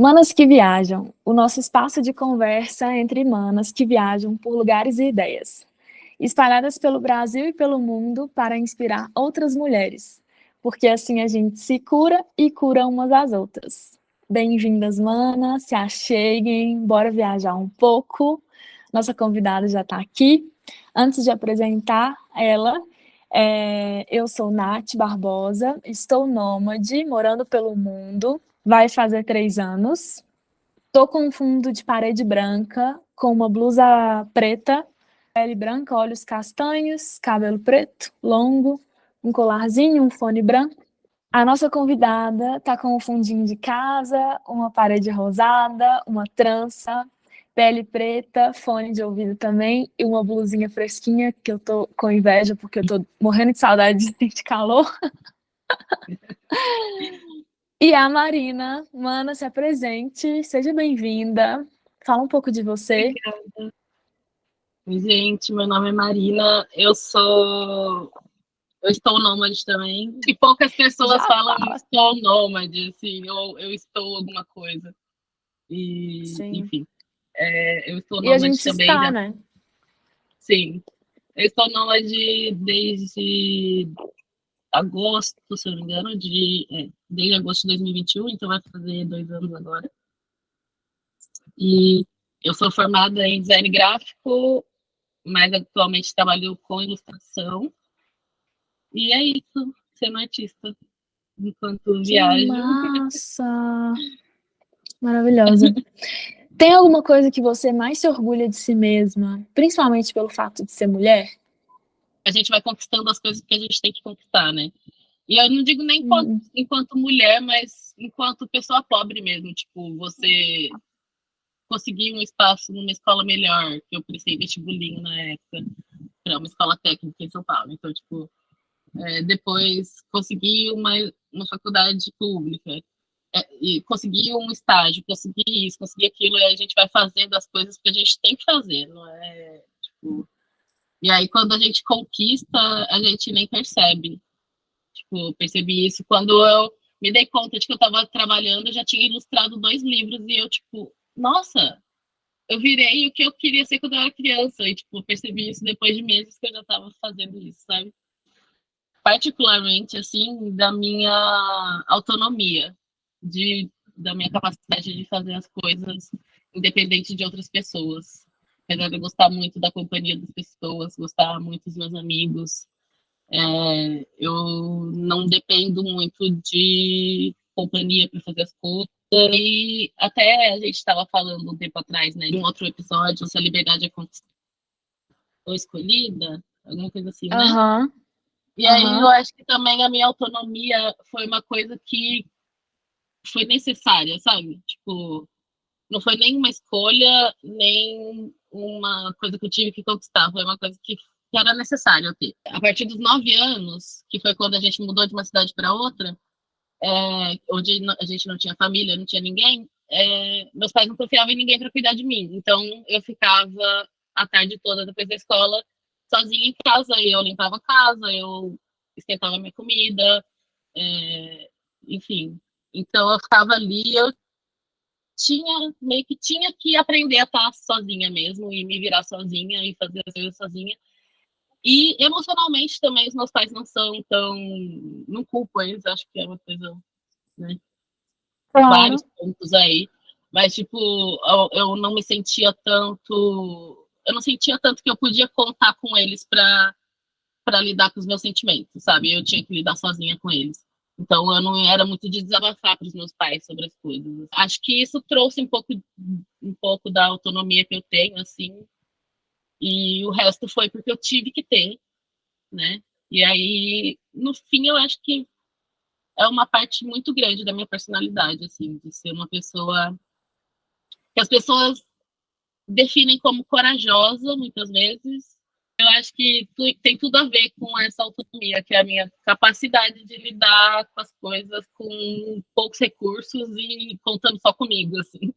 Manas que viajam, o nosso espaço de conversa entre manas que viajam por lugares e ideias, espalhadas pelo Brasil e pelo mundo para inspirar outras mulheres, porque assim a gente se cura e cura umas às outras. Bem-vindas, manas, se acheguem, bora viajar um pouco. Nossa convidada já está aqui. Antes de apresentar ela, eu sou Nath Barbosa, estou nômade, morando pelo mundo, vai fazer 3 anos. Tô com um fundo de parede branca, com uma blusa preta, pele branca, olhos castanhos, cabelo preto, longo, um colarzinho, um fone branco. A nossa convidada tá com um fundinho de casa, uma parede rosada, uma trança, pele preta, fone de ouvido também e uma blusinha fresquinha, que eu tô com inveja porque eu tô morrendo de saudade de sentir calor. E a Marina, mana, se apresente, seja bem-vinda. Fala um pouco de você. Obrigada. Gente, meu nome é Marina, eu estou nômade também. E poucas pessoas Já falam fala. estou nômade, assim, ou eu estou alguma coisa. E, Sim. enfim, eu estou E a nômade gente também, está, já, né? sim. Eu estou nômade desde agosto, se eu não me engano, desde agosto de 2021, então vai fazer 2 anos agora. E eu sou formada em design gráfico, mas atualmente trabalho com ilustração. E é isso, sendo artista enquanto Que viajo. massa! Maravilhosa. Tem alguma coisa que você mais se orgulha de si mesma, principalmente pelo fato de ser mulher? A gente vai conquistando as coisas que a gente tem que conquistar, né? E eu não digo nem Hum, enquanto mulher, mas enquanto pessoa pobre mesmo. Tipo, você conseguir um espaço numa escola melhor, que eu prestei vestibulinho na época, para uma escola técnica em São Paulo. Então, tipo, depois conseguir uma faculdade pública, e conseguir um estágio, conseguir isso, conseguir aquilo, e aí a gente vai fazendo as coisas que a gente tem que fazer, não é? Tipo, e aí quando a gente conquista, a gente nem percebe. Tipo, percebi isso quando eu me dei conta de que eu estava trabalhando, eu já tinha ilustrado 2 livros e eu, tipo, nossa, eu virei o que eu queria ser quando eu era criança. E, tipo, percebi isso depois de meses que eu já estava fazendo isso, sabe? Particularmente, assim, da minha autonomia, da minha capacidade de fazer as coisas independente de outras pessoas. Apesar de eu gostar muito da companhia das pessoas, gostar muito dos meus amigos, eu não dependo muito de companhia para fazer as coisas. E até a gente estava falando um tempo atrás, né, de um outro episódio, se a liberdade é conquistada ou escolhida, alguma coisa assim, né? aham, E aí eu aham. acho que também a minha autonomia foi uma coisa que foi necessária, sabe? Tipo, não foi nem uma escolha, nem uma coisa que eu tive que conquistar, foi uma coisa que era necessário eu ter. A partir dos 9 anos, que foi quando a gente mudou de uma cidade para outra, onde a gente não tinha família, não tinha ninguém, meus pais não confiavam em ninguém para cuidar de mim. Então eu ficava a tarde toda depois da escola sozinha em casa. Eu limpava a casa, eu esquentava minha comida, enfim. Então eu ficava ali, eu meio que tinha que aprender a estar sozinha mesmo e me virar sozinha e fazer as coisas sozinha. E emocionalmente também os meus pais não são tão. Não culpo eles, acho que é uma coisa, né? Vários Claro. pontos aí. Mas, tipo, eu não me sentia tanto. Eu não sentia tanto que eu podia contar com eles para lidar com os meus sentimentos, sabe? Eu tinha que lidar sozinha com eles. Então eu não era muito de desabafar para os meus pais sobre as coisas. Acho que isso trouxe um pouco da autonomia que eu tenho, assim, e o resto foi porque eu tive que ter, né? E aí, no fim, eu acho que é uma parte muito grande da minha personalidade, assim, de ser uma pessoa que as pessoas definem como corajosa, muitas vezes. Eu acho que tem tudo a ver com essa autonomia, que é a minha capacidade de lidar com as coisas com poucos recursos e contando só comigo, assim.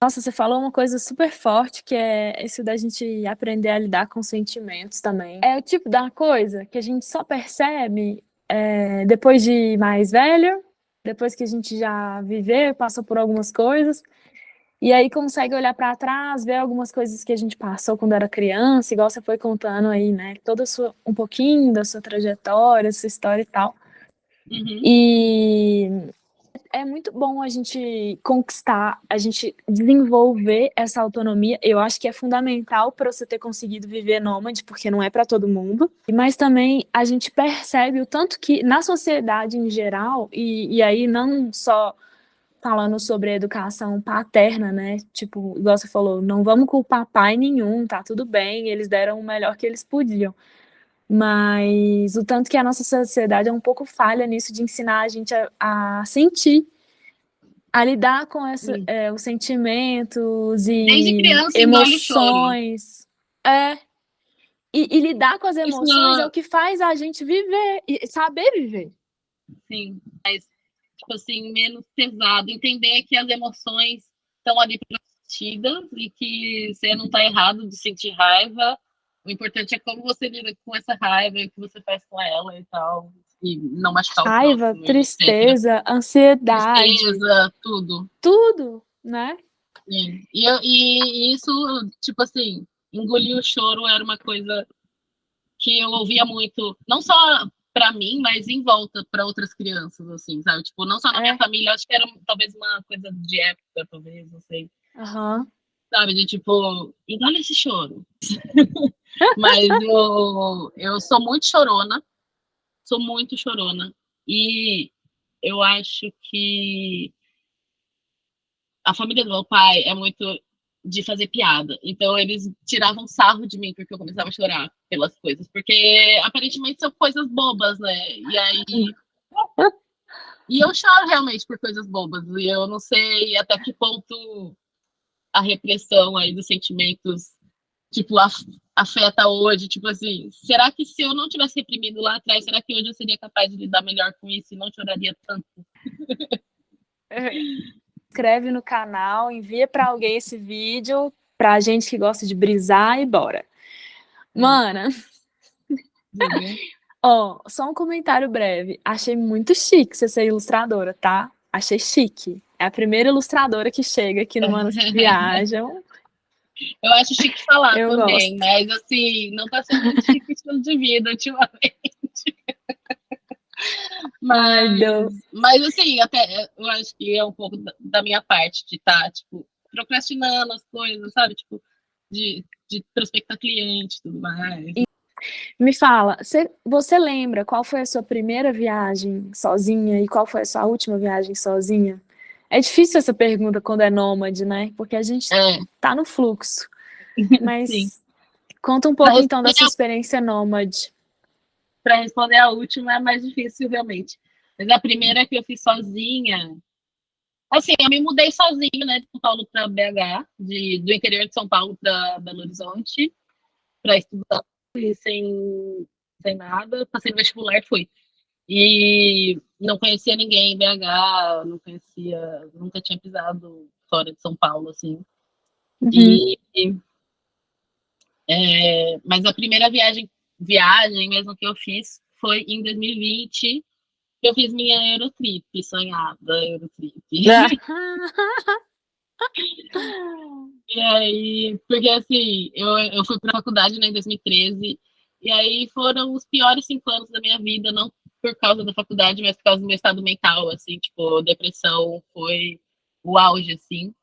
Nossa, você falou uma coisa super forte, que é isso da gente aprender a lidar com sentimentos também. É o tipo da coisa que a gente só percebe depois de mais velho, depois que a gente já viveu, passou por algumas coisas, e aí consegue olhar para trás, ver algumas coisas que a gente passou quando era criança, igual você foi contando aí, né? Um pouquinho da sua trajetória, sua história e tal. Uhum. E é muito bom a gente conquistar, a gente desenvolver essa autonomia. Eu acho que é fundamental para você ter conseguido viver nômade, porque não é para todo mundo. Mas também a gente percebe o tanto que na sociedade em geral, e aí não só falando sobre a educação paterna, né? Tipo, igual você falou, não vamos culpar pai nenhum, tá tudo bem, eles deram o melhor que eles podiam. Mas o tanto que a nossa sociedade é um pouco falha nisso de ensinar a gente a sentir, a lidar com Sim. os sentimentos Desde e criança engole o choro. emoções. É, e lidar com as Isso emoções é o não, que faz a gente viver e saber viver. sim, mas tipo assim, menos pesado. Entender que as emoções estão ali protegidas e que você não está errado de sentir raiva. O importante é como você lida com essa raiva e o que você faz com ela e tal. E não machucar o Raiva, próximo, e etc. tristeza, ansiedade, Tristeza, tudo. tudo, né? Sim. E isso, tipo assim, engolir o choro era uma coisa que eu ouvia muito, não só para mim, mas em volta para outras crianças, assim, sabe? Tipo, não só na minha É, família, acho que era talvez uma coisa de época, talvez, não sei. aham. Sabe? De tipo, engole esse choro. Mas eu sou muito chorona, sou muito chorona. E eu acho que a família do meu pai é muito de fazer piada. Então eles tiravam sarro de mim porque eu começava a chorar pelas coisas, porque aparentemente são coisas bobas, né? E eu choro realmente por coisas bobas. E eu não sei até que ponto a repressão aí dos sentimentos tipo afeta hoje, tipo assim, será que se eu não tivesse reprimido lá atrás, será que hoje eu seria capaz de lidar melhor com isso e não choraria tanto? Inscreve no canal, envia para alguém esse vídeo, pra gente que gosta de brisar e bora. Sim, Mana, diga. ó, só um comentário breve. Achei muito chique você ser ilustradora, tá? Achei chique. É a primeira ilustradora que chega aqui no Manas que Viajam. Eu acho chique falar Eu também, gosto. mas assim, não tá sendo muito chique o estilo de vida ultimamente. Ai, Mas, Deus. mas assim, até eu acho que é um pouco da minha parte de estar, tá, tipo, procrastinando as coisas, sabe? Tipo, de prospectar cliente e tudo mais. Me fala, você lembra qual foi a sua primeira viagem sozinha e qual foi a sua última viagem sozinha? É difícil essa pergunta quando é nômade, né? Porque a gente É, tá no fluxo. sim. Mas conta um Para pouco então da sua responder, experiência nômade. para responder a última é mais difícil, realmente. Mas a primeira que eu fiz sozinha, assim, eu me mudei sozinha, né, de São Paulo para BH, do interior de São Paulo para Belo Horizonte, para estudar e sem nada, passei no vestibular e fui. E não conhecia ninguém em BH, não conhecia, nunca tinha pisado fora de São Paulo, assim. Uhum. E, mas a primeira viagem mesmo que eu fiz foi em 2020, que eu fiz minha Eurotrip, sonhada Eurotrip. E aí, porque assim, eu fui para a faculdade, né, em 2013, e aí foram os piores 5 anos da minha vida, não por causa da faculdade, mas por causa do meu estado mental, assim, tipo, depressão foi o auge, assim.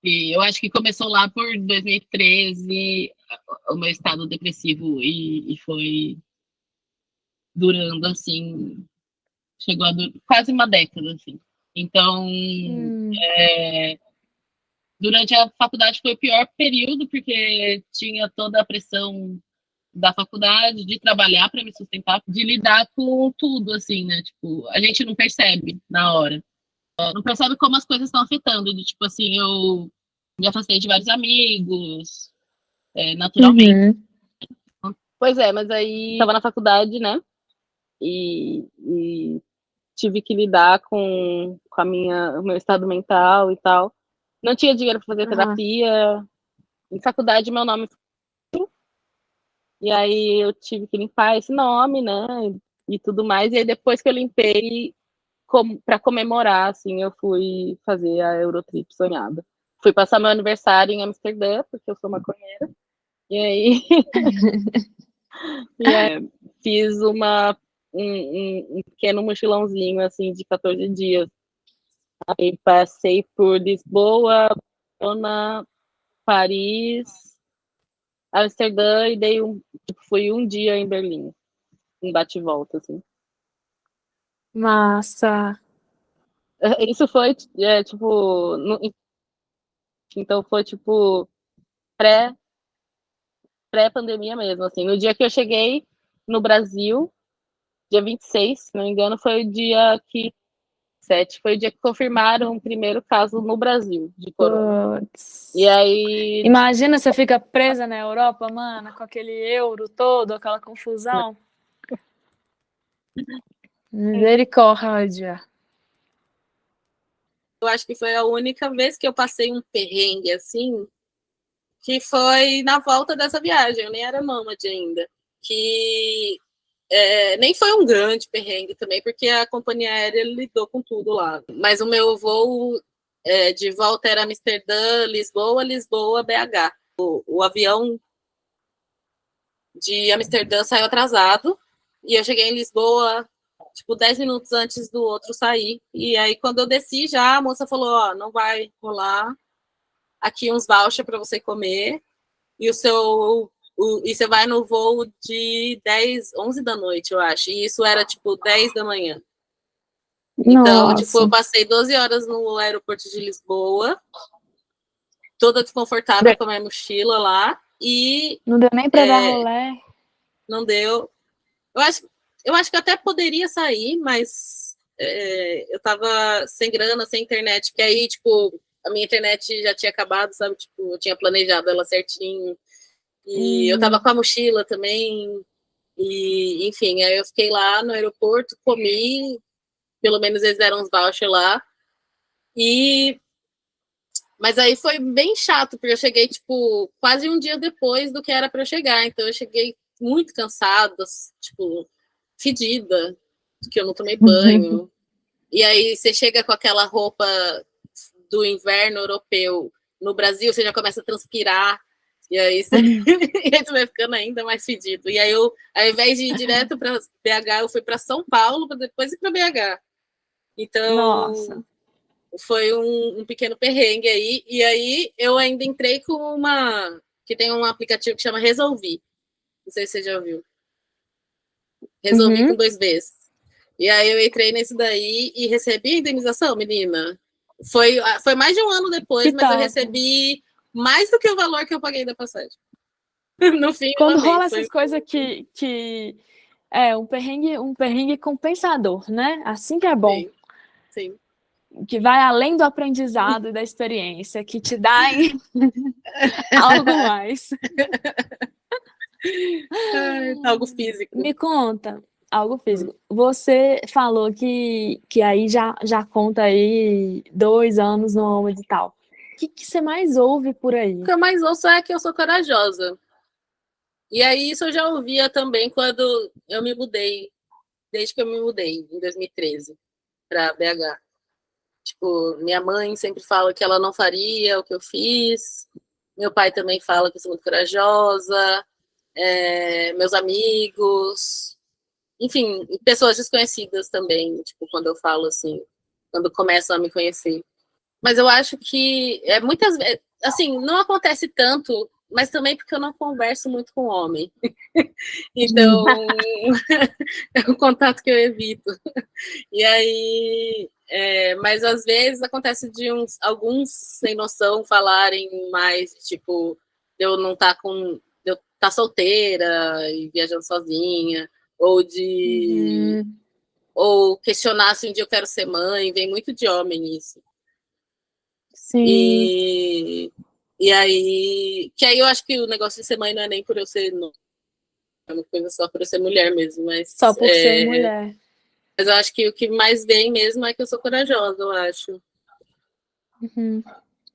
E eu acho que começou lá por 2013, o meu estado depressivo, e foi durando, assim, chegou a quase uma década, assim. Então, Hum, durante a faculdade foi o pior período, porque tinha toda a pressão da faculdade, de trabalhar para me sustentar, de lidar com tudo, assim, né? Tipo, a gente não percebe na hora. Não percebe como as coisas estão afetando. De, tipo assim, eu me afastei de vários amigos, naturalmente. uhum. Pois é, mas aí estava na faculdade, né? E tive que lidar com o meu estado mental e tal. Não tinha dinheiro para fazer Aham. terapia. Em faculdade, meu nome. E aí eu tive que limpar esse nome, né? E tudo mais. E aí depois que eu limpei, para comemorar, assim, eu fui fazer a Eurotrip sonhada. Fui passar meu aniversário em Amsterdã, porque eu sou maconheira. E aí, fiz um pequeno mochilãozinho, assim, de 14 dias. Aí passei por Lisboa, Barcelona, Paris, Amsterdã e fui um dia em Berlim. Um bate e volta, assim. Massa. Isso foi, tipo, então foi, tipo, pré, pré-pandemia mesmo, assim. No dia que eu cheguei no Brasil, dia 26, se não me engano, foi o dia que 7, foi o dia que confirmaram o primeiro caso no Brasil de corona. Puts. E aí, Imagina você fica presa na Europa, mana, com aquele euro todo, aquela confusão. Misericórdia. Eu acho que foi a única vez que eu passei um perrengue assim, que foi na volta dessa viagem. Eu nem era nômade ainda. Que nem foi um grande perrengue também, porque a companhia aérea lidou com tudo lá. Mas o meu voo de volta era Amsterdã, Lisboa, Lisboa, BH. O avião de Amsterdã saiu atrasado e eu cheguei em Lisboa tipo 10 minutos antes do outro sair. E aí quando eu desci já, a moça falou, ó, não vai rolar aqui uns voucher para você comer e e você vai no voo de 11 da noite, eu acho. E isso era tipo 10 da manhã. Então, tipo, eu passei 12 horas no aeroporto de Lisboa, toda desconfortável com a minha mochila lá, e... Não deu nem pra dar rolé. Não deu. Eu acho que até poderia sair, mas eu tava sem grana, sem internet, porque aí, tipo, a minha internet já tinha acabado, sabe? Tipo, eu tinha planejado ela certinho. E eu tava com a mochila também. E, enfim, aí eu fiquei lá no aeroporto, comi, pelo menos eles deram uns vouchers lá. Mas aí foi bem chato, porque eu cheguei, tipo, quase um dia depois do que era para eu chegar. Então eu cheguei muito cansada, tipo, fedida, porque eu não tomei banho. E aí você chega com aquela roupa do inverno europeu no Brasil, você já começa a transpirar. E aí você, e aí você vai ficando ainda mais fedido. E aí eu, ao invés de ir direto para BH, eu fui para São Paulo para depois ir para BH. Então, nossa, foi um pequeno perrengue aí. E aí eu ainda entrei com que tem um aplicativo que chama Resolvi. Não sei se você já ouviu. Resolvi com 2 vezes. E aí eu entrei nesse daí e recebi a indenização, menina. Foi mais de um ano depois, mas eu recebi mais do que o valor que eu paguei da passagem. No fim, quando rola essas coisas que é um perrengue compensador, né? Assim que é bom. Sim, sim. Que vai além do aprendizado e da experiência, que te dá algo mais. Algo físico. Me conta, algo físico. Você falou que aí já conta aí 2 anos no Nômade e tal. O que você mais ouve por aí? O que eu mais ouço é que eu sou corajosa. E aí isso eu já ouvia também quando eu me mudei, desde que eu me mudei, em 2013, para BH. Tipo, minha mãe sempre fala que ela não faria o que eu fiz. Meu pai também fala que eu sou muito corajosa. Meus amigos. Enfim, pessoas desconhecidas também, tipo, quando eu falo assim, quando começam a me conhecer. Mas eu acho que muitas vezes, assim, não acontece tanto, mas também porque eu não converso muito com homem. Então, é um contato que eu evito. E aí, mas às vezes acontece de alguns sem noção falarem mais, tipo, eu não tá eu tá solteira e viajando sozinha, ou ou questionar se um dia eu quero ser mãe, vem muito de homem nisso. Sim. E aí, que aí eu acho que o negócio de ser mãe não é nem por eu ser, não, é uma coisa só por eu ser mulher mesmo, mas Só por ser mulher. Mas eu acho que o que mais vem mesmo é que eu sou corajosa, eu acho.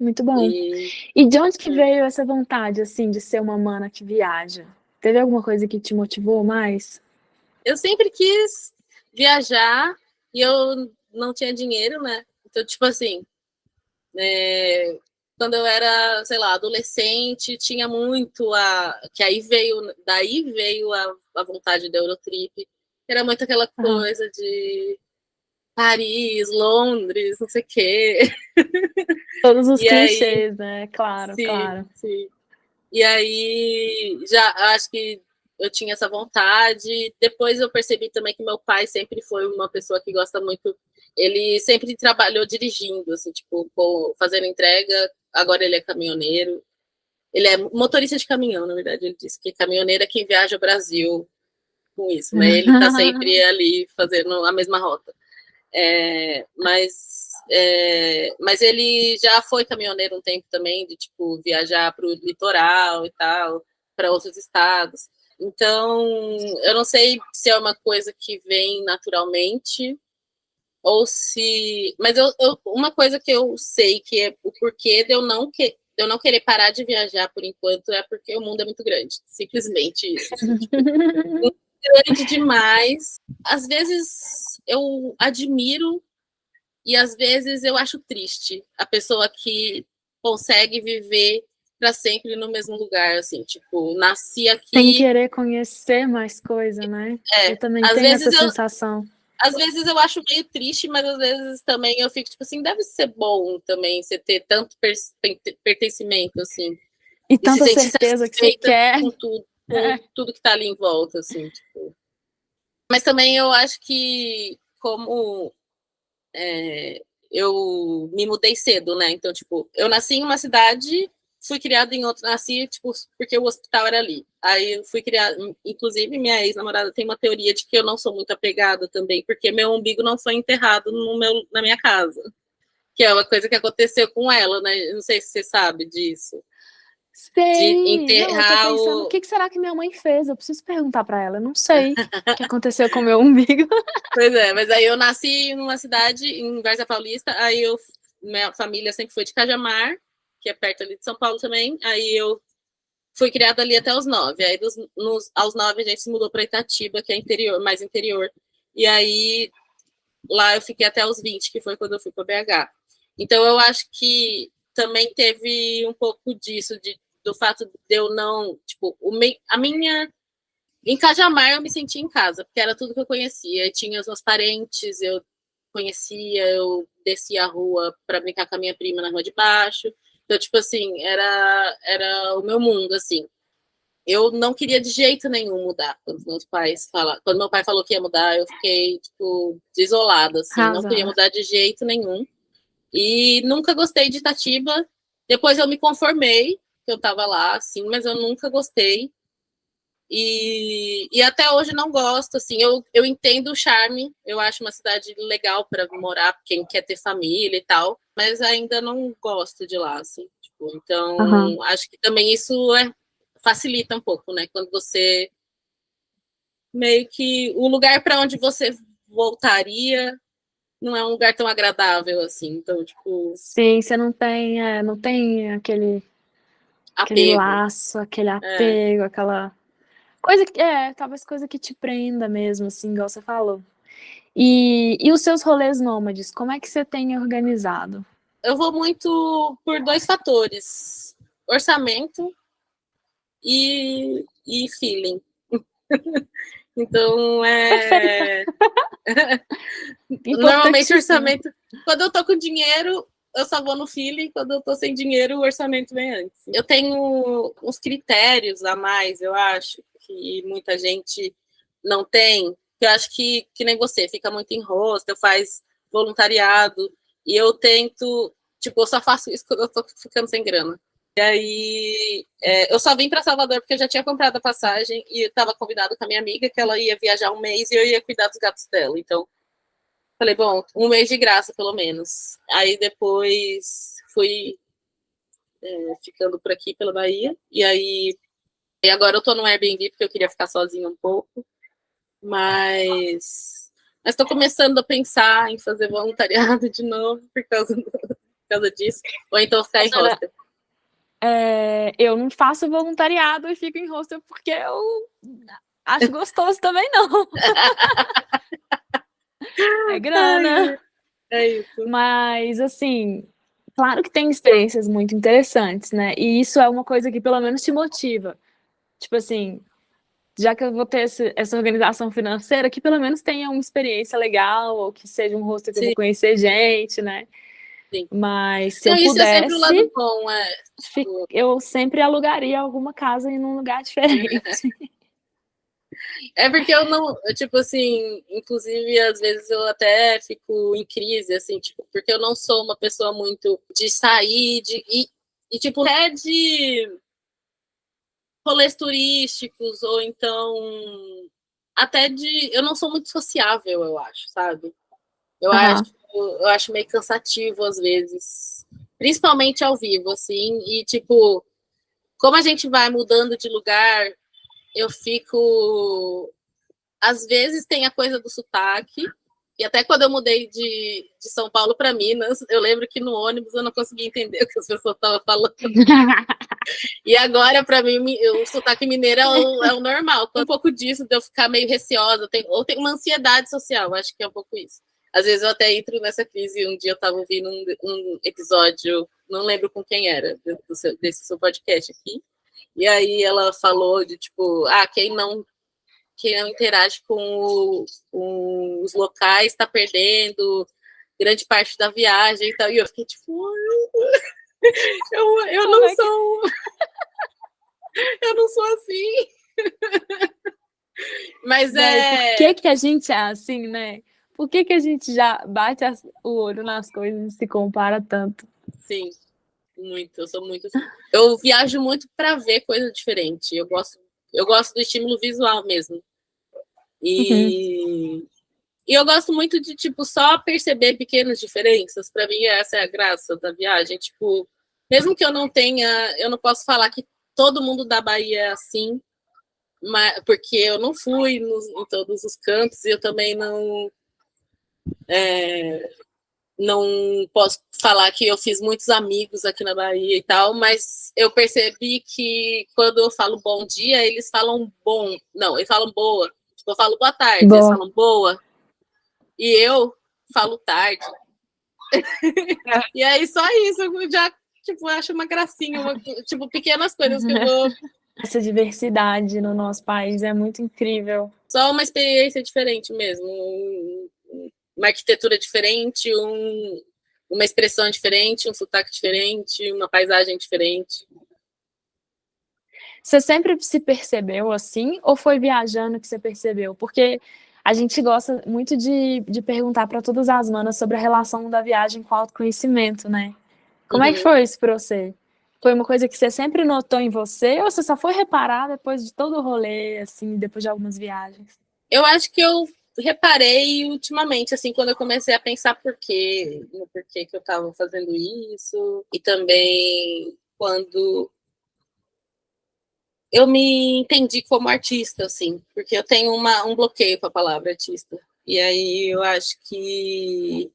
Muito bom. E de onde que veio essa vontade, assim, de ser uma mana que viaja? Teve alguma coisa que te motivou mais? Eu sempre quis viajar e eu não tinha dinheiro, né? Então, tipo assim, quando eu era, sei lá, adolescente, tinha muito que daí veio a vontade da Eurotrip. Era muito aquela coisa de Paris, Londres, não sei o quê. Todos os E clichês, né? Claro, sim, claro. sim. E aí, já acho que eu tinha essa vontade. Depois eu percebi também que meu pai sempre foi uma pessoa que gosta muito. Ele sempre trabalhou dirigindo, assim, tipo, fazendo entrega. Agora ele é caminhoneiro. Ele é motorista de caminhão, na verdade. Ele disse que caminhoneiro é quem viaja o Brasil com isso, né? Ele tá sempre ali fazendo a mesma rota. Mas ele já foi caminhoneiro um tempo também, de tipo viajar para o litoral e tal, para outros estados. Então, eu não sei se é uma coisa que vem naturalmente ou se. Mas uma coisa que eu sei que é o porquê de eu não querer parar de viajar por enquanto é porque o mundo é muito grande. Simplesmente isso. Assim, tipo, grande demais. Às vezes eu admiro e às vezes eu acho triste a pessoa que consegue viver para sempre no mesmo lugar, assim, tipo, nasci aqui. Sem querer conhecer mais coisa, né? Eu também tenho essa sensação. Às vezes eu acho meio triste, mas às vezes também eu fico, tipo assim, deve ser bom também você ter tanto pertencimento, assim. E tanta certeza que você quer. Com tudo que tá ali em volta, assim, tipo. Mas também eu acho que como eu me mudei cedo, né? Então, tipo, eu nasci em uma cidade, fui criada em outra, nasci, tipo, porque o hospital era ali. Aí eu fui criada, inclusive minha ex-namorada tem uma teoria de que eu não sou muito apegada também, porque meu umbigo não foi enterrado na minha casa. Que é uma coisa que aconteceu com ela, né? Não sei se você sabe disso. Sei. De enterrar não, eu tô pensando, o que será que minha mãe fez? Eu preciso perguntar para ela. Eu não sei o que aconteceu com o meu umbigo. Pois é, mas aí eu nasci numa cidade, em Várzea Paulista, minha família sempre foi de Cajamar, que é perto ali de São Paulo também, aí eu fui criada ali até os 9, aí aos 9 a gente se mudou para Itatiba, que é interior, mais interior, e aí lá eu fiquei até os 20, que foi quando eu fui para BH. Então eu acho que também teve um pouco disso, do fato de eu não, tipo, a minha em Cajamar eu me senti em casa, porque era tudo que eu conhecia. Eu tinha os meus parentes, eu conhecia, eu descia a rua para brincar com a minha prima na rua de baixo. Então, tipo assim, era o meu mundo, assim. Eu não queria de jeito nenhum mudar. Quando meu pai falou que ia mudar, eu fiquei, tipo, desolada, assim. Não queria mudar de jeito nenhum. E nunca gostei de Itatiba. Depois eu me conformei, que eu estava lá, assim, mas eu nunca gostei. E até hoje não gosto, assim, eu entendo o charme, eu acho uma cidade legal para morar, quem quer ter família e tal, mas ainda não gosto de lá, assim, tipo, então acho que também isso facilita um pouco, né, quando você meio que o lugar para onde você voltaria não é um lugar tão agradável, assim, então, tipo... Sim, você não tem aquele laço, aquele apego, aquela... coisa que talvez coisa que te prenda mesmo, assim, igual você falou. E os seus rolês nômades, como é que você tem organizado? Eu vou muito por 2 fatores: orçamento e feeling. Então, normalmente orçamento... Quando eu tô com dinheiro, eu só vou no feeling. Quando eu tô sem dinheiro, o orçamento vem antes. Eu tenho uns critérios a mais, eu acho, que muita gente não tem. Eu acho que nem você, fica muito em hostel, faz voluntariado, e eu tento, tipo, eu só faço isso quando eu tô ficando sem grana. E aí, eu só vim para Salvador porque eu já tinha comprado a passagem e estava combinado com a minha amiga que ela ia viajar um mês e eu ia cuidar dos gatos dela. Então, falei, bom, um mês de graça, pelo menos. Aí depois fui ficando por aqui, pela Bahia. E agora eu tô no Airbnb porque eu queria ficar sozinha um pouco. Mas estou começando a pensar em fazer voluntariado de novo por causa disso. Ou então ficar em hostel. Eu não faço voluntariado e fico em hostel porque eu acho gostoso também, não. É grana. É isso. Mas, assim, claro que tem experiências muito interessantes, né? E isso é uma coisa que pelo menos te motiva. Tipo assim, já que eu vou ter essa organização financeira, que pelo menos tenha uma experiência legal, ou que seja um rosto que eu vou Sim, conhecer gente, né? sim. Mas se Então, eu isso é sempre o lado pudesse, bom, tipo, eu sempre alugaria alguma casa em um lugar diferente. é porque eu não, tipo assim, inclusive às vezes eu até fico em crise, assim, tipo, porque eu não sou uma pessoa muito de sair, e tipo, até de rolês turísticos, ou então até de. Eu não sou muito sociável, eu acho, sabe? Eu acho, Aham. eu acho meio cansativo às vezes, principalmente ao vivo, assim, e tipo, como a gente vai mudando de lugar, eu fico. Às vezes tem a coisa do sotaque, e até quando eu mudei de São Paulo para Minas, eu lembro que no ônibus eu não conseguia entender o que as pessoas estavam falando. E agora, para mim, o sotaque mineiro é o normal. Um pouco disso, de eu ficar meio receosa, ou tem uma ansiedade social, acho que é um pouco isso. Às vezes eu até entro nessa crise. Um dia eu estava ouvindo um episódio, não lembro com quem era, desse seu podcast aqui, e aí ela falou de, tipo, quem não interage com os locais está perdendo grande parte da viagem e tal. E eu fiquei tipo, eu não sou. Eu não sou assim. Mas Por que a gente é assim, né? Por que a gente já bate o olho nas coisas e se compara tanto? Sim, muito. Eu sou muito assim. Eu viajo muito para ver coisa diferente. Eu gosto do estímulo visual mesmo. Uhum. E eu gosto muito de, tipo, só perceber pequenas diferenças. Para mim, essa é a graça da viagem. Tipo, mesmo que eu não tenha, eu não posso falar que todo mundo da Bahia é assim, mas, porque eu não fui em todos os cantos e eu também não posso falar que eu fiz muitos amigos aqui na Bahia e tal, mas eu percebi que quando eu falo bom dia, eles falam bom. Não, eles falam boa. Tipo, eu falo boa tarde, eles Bom. falam boa. E eu falo tarde. E aí só isso, eu já tipo, acho uma gracinha, tipo, pequenas coisas que eu vou. Essa diversidade no nosso país é muito incrível. Só uma experiência diferente mesmo. Uma arquitetura diferente, uma expressão diferente, um sotaque diferente, uma paisagem diferente. Você sempre se percebeu assim ou foi viajando que você percebeu? Porque a gente gosta muito de perguntar para todas as manas sobre a relação da viagem com o autoconhecimento, né? Como é que Uhum. foi isso para você? Foi uma coisa que você sempre notou em você ou você só foi reparar depois de todo o rolê, assim, depois de algumas viagens? Eu acho que eu reparei ultimamente, assim, quando eu comecei a pensar no porquê que eu estava fazendo isso, e também quando eu me entendi como artista, assim, porque eu tenho um bloqueio com a palavra artista. E aí eu acho que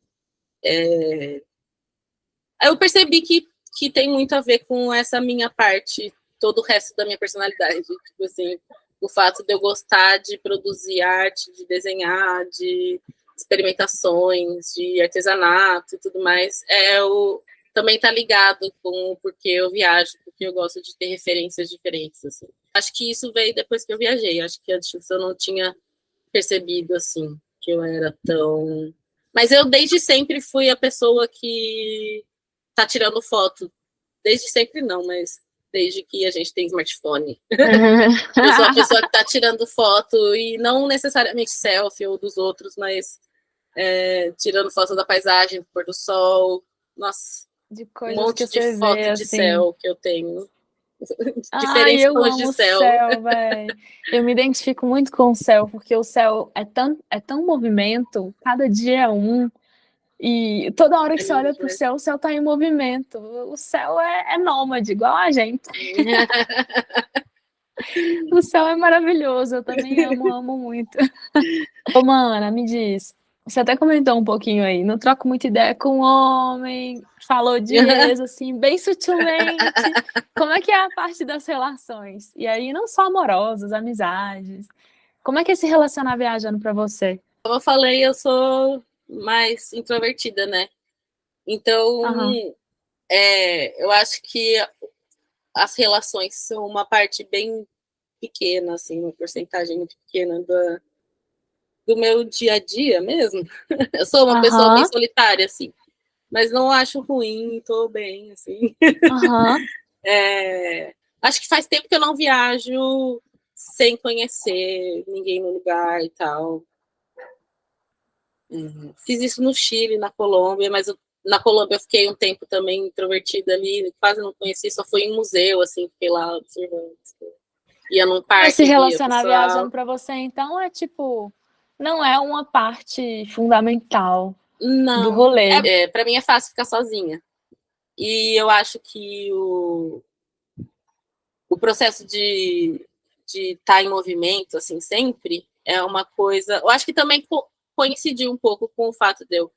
eu percebi que tem muito a ver com essa minha parte, todo o resto da minha personalidade. Tipo assim, o fato de eu gostar de produzir arte, de desenhar, de experimentações, de artesanato e tudo mais, também está ligado com o porquê eu viajo, porque eu gosto de ter referências diferentes. Assim. Acho que isso veio depois que eu viajei. Acho que antes eu não tinha percebido assim que eu era tão. Mas eu desde sempre fui a pessoa que tá tirando foto. Desde sempre não, mas desde que a gente tem smartphone. Eu sou a pessoa que tá tirando foto e não necessariamente selfie ou dos outros, mas tirando foto da paisagem, do pôr do sol. Nossa, De um coisas que monte de você vê, foto de assim. céu que eu tenho. Ai, Diferentes eu tons de amo o céu. céu, velho. Eu me identifico muito com o céu, porque o céu é tão movimento, cada dia é um. E toda hora que É você lindo olha para demais. o céu está em movimento. O céu é nômade, igual a gente. O céu é maravilhoso, eu também amo, amo muito. Ô, mana, me diz. Você até comentou um pouquinho aí, não troco muita ideia com homem, falou de ex, assim, bem sutilmente. Como é que é a parte das relações? E aí, não só amorosas, amizades. Como é que é se relacionar viajando para você? Como eu falei, eu sou mais introvertida, né? Então, Aham. eu acho que as relações são uma parte bem pequena, assim, uma porcentagem muito pequena do meu dia a dia mesmo. Eu sou uma pessoa bem Aham. solitária, assim, mas não acho ruim, tô bem, assim. Aham. Acho que faz tempo que eu não viajo sem conhecer ninguém no lugar e tal. Fiz isso no Chile, na Colômbia, mas na Colômbia eu fiquei um tempo também introvertida ali, quase não conheci, só fui em museu, assim, fiquei lá observando. Ia num Mas se parque, via relacionar pessoal. viajando para você, então, é tipo, não é uma parte fundamental do Não, rolê. para mim é fácil ficar sozinha. E eu acho que o processo de estar em movimento, assim, sempre, é uma coisa. Eu acho que também coincidiu um pouco com o fato de eu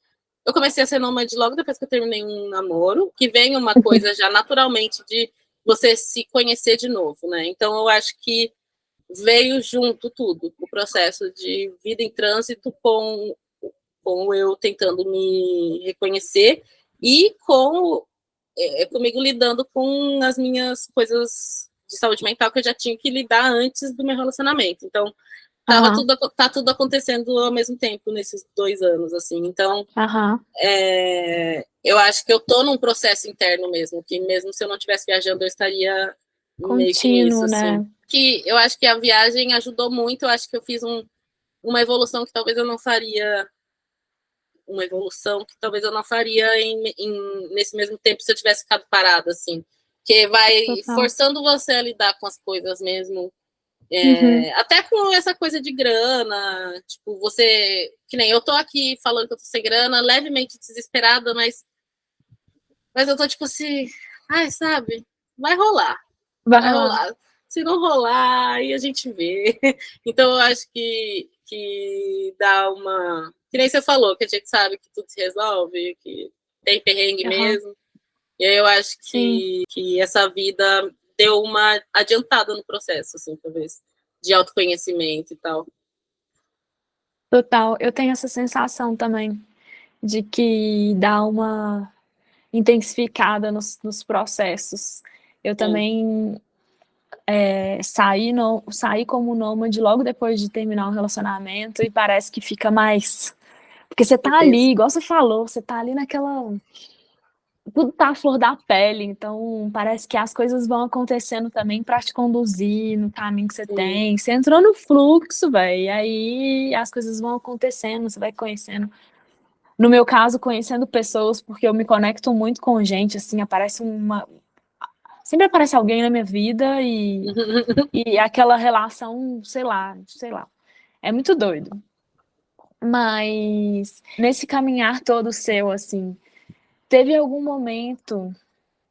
comecei a ser nômade logo depois que eu terminei um namoro, que vem uma coisa já naturalmente de você se conhecer de novo, né? Então eu acho que veio junto tudo, o processo de vida em trânsito com eu tentando me reconhecer e comigo lidando com as minhas coisas de saúde mental que eu já tinha que lidar antes do meu relacionamento. Então, Aham. tá tudo acontecendo ao mesmo tempo nesses 2 anos, assim. Então, Aham. eu acho que eu tô num processo interno mesmo, que mesmo se eu não estivesse viajando, eu estaria meio que nisso, Contínuo, assim. né? Que eu acho que a viagem ajudou muito, eu acho que eu fiz uma evolução que talvez eu não faria uma evolução que talvez eu não faria nesse mesmo tempo se eu tivesse ficado parada, assim. Que vai Total. forçando você a lidar com as coisas mesmo. Uhum. Até com essa coisa de grana, tipo, você. Que nem eu tô aqui falando que eu tô sem grana, levemente desesperada, mas eu tô tipo assim, ai, sabe? Vai rolar, Vai vai rolar. rolar. Se não rolar, aí a gente vê. Então eu acho que dá uma. Que nem você falou, que a gente sabe que tudo se resolve, que tem perrengue Aham. mesmo. E aí eu acho Sim, que essa vida deu uma adiantada no processo, assim, talvez, de autoconhecimento e tal. total. Eu tenho essa sensação também de que dá uma intensificada nos processos. Eu É, também saí, no, saí como nômade logo depois de terminar o relacionamento e parece que fica mais. Porque você tá intenso. ali, igual você falou, você tá ali naquela. Tudo tá à flor da pele, então parece que as coisas vão acontecendo também para te conduzir no caminho que você Sim. tem. Você entrou no fluxo, velho, e aí as coisas vão acontecendo, você vai conhecendo. No meu caso, conhecendo pessoas, porque eu me conecto muito com gente, assim, aparece uma. Sempre aparece alguém na minha vida e aquela relação, sei lá. É muito doido. Mas nesse caminhar todo seu, assim, teve algum momento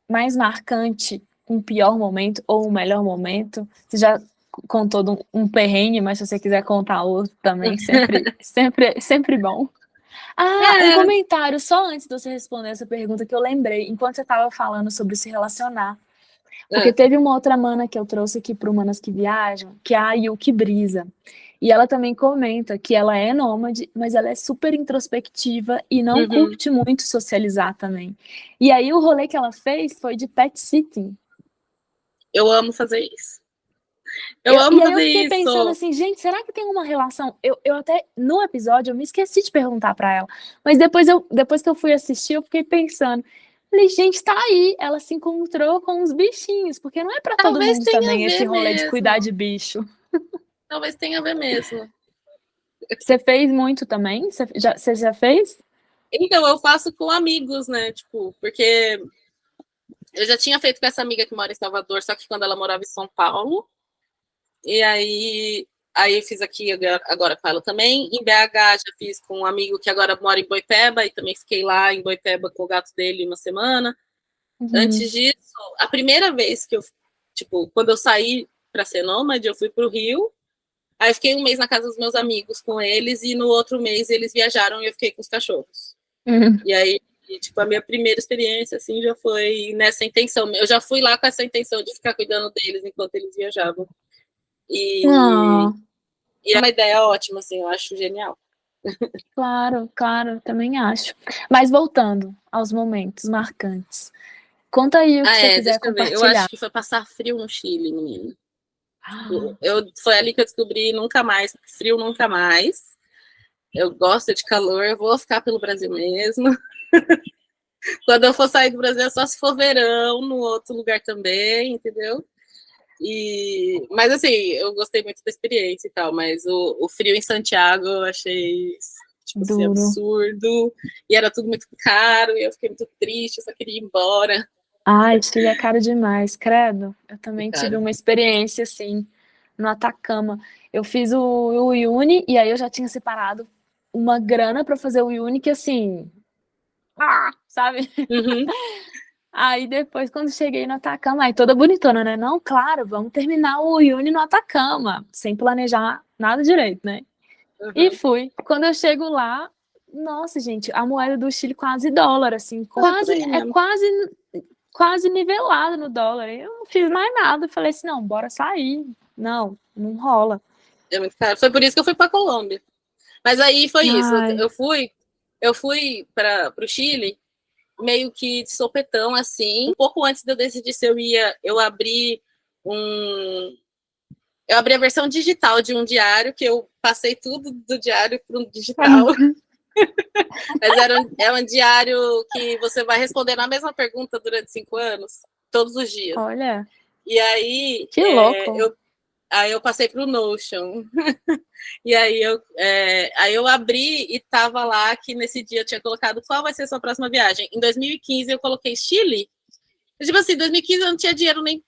mais marcante, um pior momento ou um melhor momento? Você já contou de um perrengue, mas se você quiser contar outro também, sempre bom. Ah, um É, comentário só antes de você responder essa pergunta que eu lembrei, enquanto você estava falando sobre se relacionar. Porque é, teve uma outra mana que eu trouxe aqui para Manas que Viajam, que é a Yuki Brisa. E ela também comenta que ela é nômade, mas ela é super introspectiva e não uhum. curte muito socializar também. E aí o rolê que ela fez foi de pet sitting. Eu amo fazer isso. Eu E amo aí eu fazer fiquei pensando isso. assim, gente, será que tem uma relação? Eu até, no episódio, eu me esqueci de perguntar pra ela. Mas depois que eu fui assistir, eu fiquei pensando. Falei, gente, tá aí. Ela se encontrou com os bichinhos, porque não é pra todo Talvez mundo tenha a também esse ver rolê de cuidar mesmo. de bicho. Talvez tenha a ver mesmo. Você fez muito também? Você já fez? Então, eu faço com amigos, né? Tipo, porque eu já tinha feito com essa amiga que mora em Salvador, só que quando ela morava em São Paulo. E aí eu fiz aqui agora com ela também. Em BH já fiz com um amigo que agora mora em Boipeba e também fiquei lá em Boipeba com o gato dele uma semana. Uhum. Antes disso, a primeira vez que eu, tipo, quando eu saí para ser nômade, eu fui para o Rio. Aí eu fiquei um mês na casa dos meus amigos com eles e no outro mês eles viajaram e eu fiquei com os cachorros. Uhum. E aí, tipo, a minha primeira experiência, assim, já foi nessa intenção. Eu já fui lá com essa intenção de ficar cuidando deles enquanto eles viajavam. E, Ah, e é uma ideia ótima, assim, eu acho genial. Claro, claro, também acho. Mas voltando aos momentos marcantes. Conta aí o que você quiser Deixa eu ver. Eu acho compartilhar. que foi passar frio no Chile, menino. Foi ali que eu descobri nunca mais, frio nunca mais. Eu gosto de calor, eu vou ficar pelo Brasil mesmo. Quando eu for sair do Brasil, é só se for verão, no outro lugar também, entendeu? Mas assim, eu gostei muito da experiência e tal, mas o frio em Santiago eu achei tipo assim, Duro. absurdo, e era tudo muito caro, e eu fiquei muito triste, eu só queria ir embora. Ai, Chile é caro demais, credo. Eu também tive Cara. uma experiência assim no Atacama. Eu fiz o Uni e aí eu já tinha separado uma grana para fazer o Uni que assim, sabe? Uhum. Aí depois, quando cheguei no Atacama, aí toda bonitona, né? Não, claro, vamos terminar o Uni no Atacama, sem planejar nada direito, né? E Uhum. fui. Quando eu chego lá, nossa, gente, a moeda do Chile quase dólar, assim, Por aí mesmo. quase nivelado no dólar. Eu não fiz mais nada, falei assim, não, bora sair. Não, não rola. É muito caro. Foi por isso que eu fui para Colômbia. Mas aí foi isso. Ai, Eu fui para o Chile meio que de sopetão, assim. Um pouco antes de eu decidir se eu ia, um. Eu abri a versão digital de um diário, que eu passei tudo do diário para um digital. Mas é um diário que você vai respondendo a mesma pergunta durante 5 anos, todos os dias. olha, E aí, que louco. eu passei para o Notion. E aí eu abri e tava lá que nesse dia eu tinha colocado qual vai ser a sua próxima viagem. Em 2015 eu coloquei Chile. Tipo assim, em 2015 eu não tinha dinheiro nem.